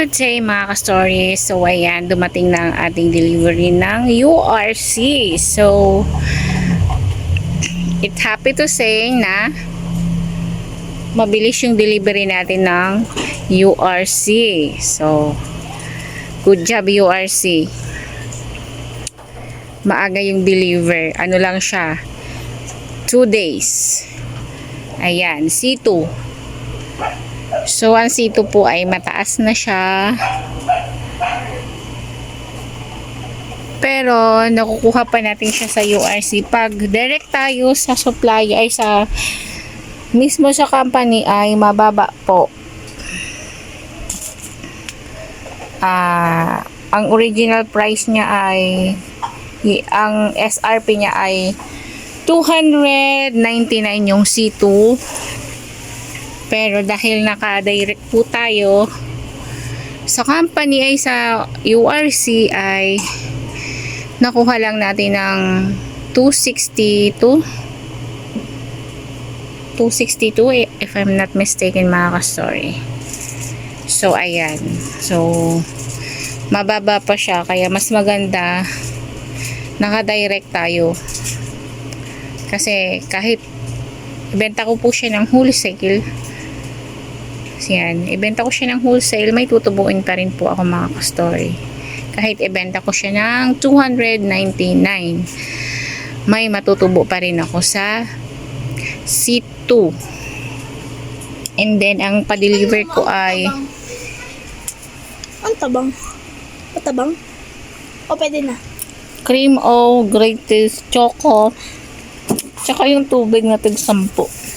Good day mga ka-story. So ayan, dumating na ang ating delivery ng URC. So it's happy to say na mabilis yung delivery natin ng URC. So good job URC. Maaga yung deliver. Ano lang siya, 2 days. Ayan, C2. So, ang C2 po ay mataas na siya. Pero, nakukuha pa natin siya sa URC. Pag direct tayo sa supplier, ay sa mismo sa company, ay mababa po. Ang original price niya ay, ang SRP niya ay 299 yung C2. Pero dahil naka-direct po tayo sa company ay sa URC ay nakuha lang natin ng 262 if I'm not mistaken mga ka-story. So ayan. So mababa pa siya kaya mas maganda naka-direct tayo. Kasi kahit ibenta ko po siya ng wholesale, yan, ibenta ko siya ng wholesale, may tutubuin pa rin po ako mga ka-story. Kahit ibenta ko siya ng 299, may matutubo pa rin ako sa C2. And then, ang pa-deliver ko ay ang tabang. Matabang? O pwede na? cream o greatest choco, tsaka yung tubig na tig-10.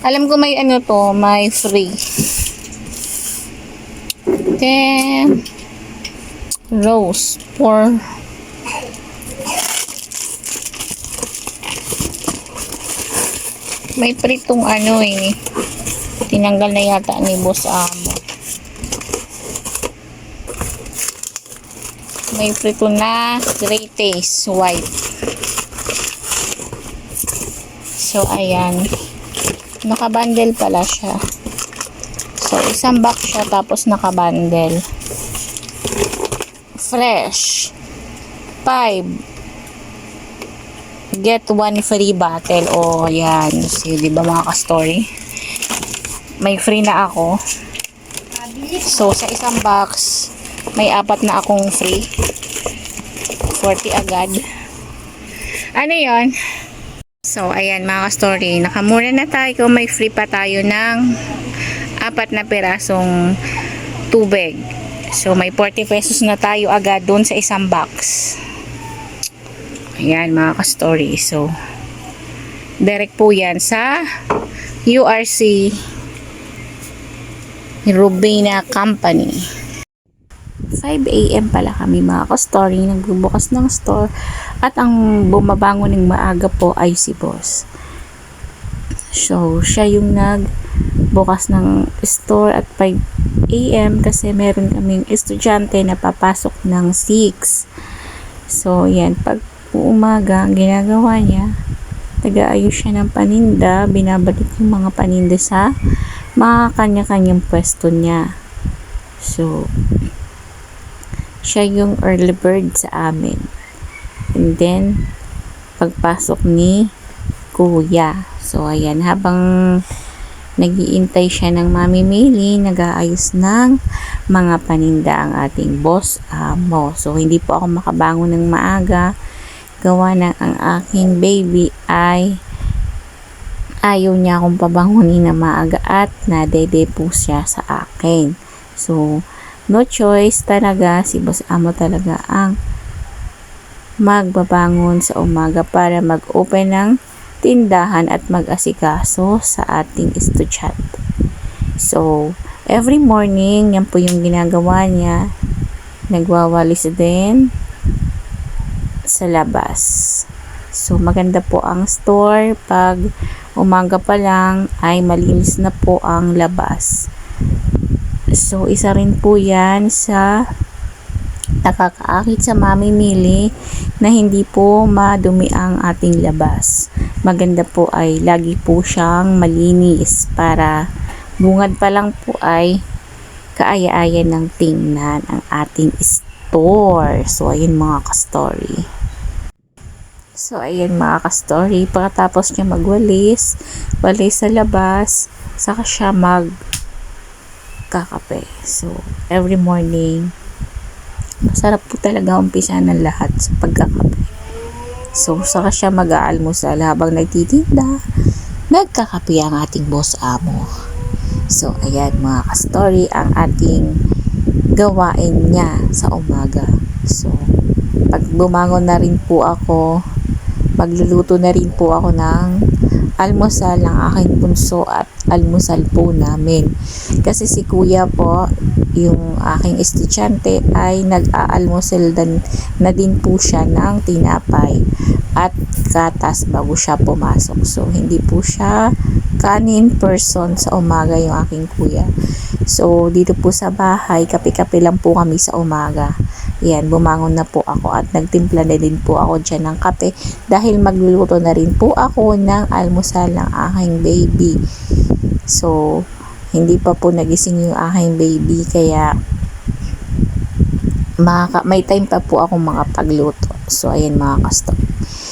Alam ko may ano to, may free. Then, rose for may pritong ano eh. Tinanggal na yata ni Boss Amo. May prito na great taste white. So, ayan. Nakabundle pala siya. So, isang box siya tapos nakabundle. Fresh. 5. Get 1 free bottle. Oh, yan. See, di ba mga ka-story? May free na ako. So, sa isang box, may 4 na akong free. 40 agad. Ano yon? So, ayan mga ka-story, nakamura na tayo, may free pa tayo ng 4 na pirasong tubig. So, may 40 pesos na tayo agad doon sa isang box. Ayan mga ka-story. So, direct po yan sa URC Rubina Company. 5 AM pala kami mga ka-story, nagbubukas ng store at ang bumabangon ng maaga po ay si Boss. So, siya yung nagbukas ng store at 5 AM kasi meron kaming estudyante na papasok ng 6. So, yan, pag umaga ang ginagawa niya, nag-aayos siya ng paninda, binabalik yung mga paninda sa mga kanya-kanyang pwesto niya. So, siya yung early bird sa amin. And then, pagpasok ni Kuya. So, ayan, habang nag-iintay siya ng mamimili, nag-aayos ng mga paninda ang ating Boss Amo. So, hindi po ako makabangon ng maaga. Gawa ng ang aking baby ay ayaw niya akong pabangunin na maaga at nadede po siya sa akin. So, no choice talaga, si Boss Amo talaga ang magbabangon sa umaga para mag-open ng tindahan at mag-asikaso sa ating estudyante. So, every morning, yan po yung ginagawa niya. Nagwawalis din sa labas. So, maganda po ang store. Pag umaga pa lang, ay malinis na po ang labas. So, isa rin po yan sa nakakaakit sa mamimili na hindi po madumi ang ating labas. Maganda po ay lagi po siyang malinis para bungad pa lang po ay kaaya-aya ng tingnan ang ating store. So, ayun mga ka-story. So, ayan mga ka-story. Pagkatapos niya walis sa labas, saka siya magkakape. So, every morning, masarap po talaga umpisa ng lahat sa pagkakape. So, saka siya mag-aalmusal habang nagtitinda, nagkakape ang ating boss amo. So, ayan mga ka-story, ang ating gawain niya sa umaga. So, pag bumangon na rin po ako, magluluto na rin po ako ng almusal ng aking bunso at almusal po namin. Kasi si kuya po, yung aking estudyante, ay nag-aalmusal na din po siya ng tinapay at gatas bago siya pumasok. So, hindi po siya kanin person sa umaga yung aking kuya. So, dito po sa bahay, kape-kape lang po kami sa umaga. Yan, bumangon na po ako at nagtimpla na din po ako dyan ng kape dahil magluluto na rin po ako ng almusal ng aking baby. So, hindi pa po nagising yung aking baby kaya may time pa po akong mga pagluto. So, ayan mga ka-story.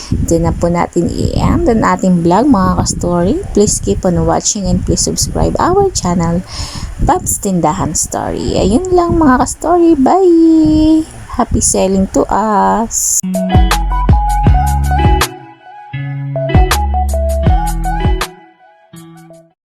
Diyan na po natin i-end ang ating vlog mga ka-story. Please keep on watching and please subscribe our channel, Babs Tindahan Story. Ayun lang mga ka-story. Bye! Happy selling to us!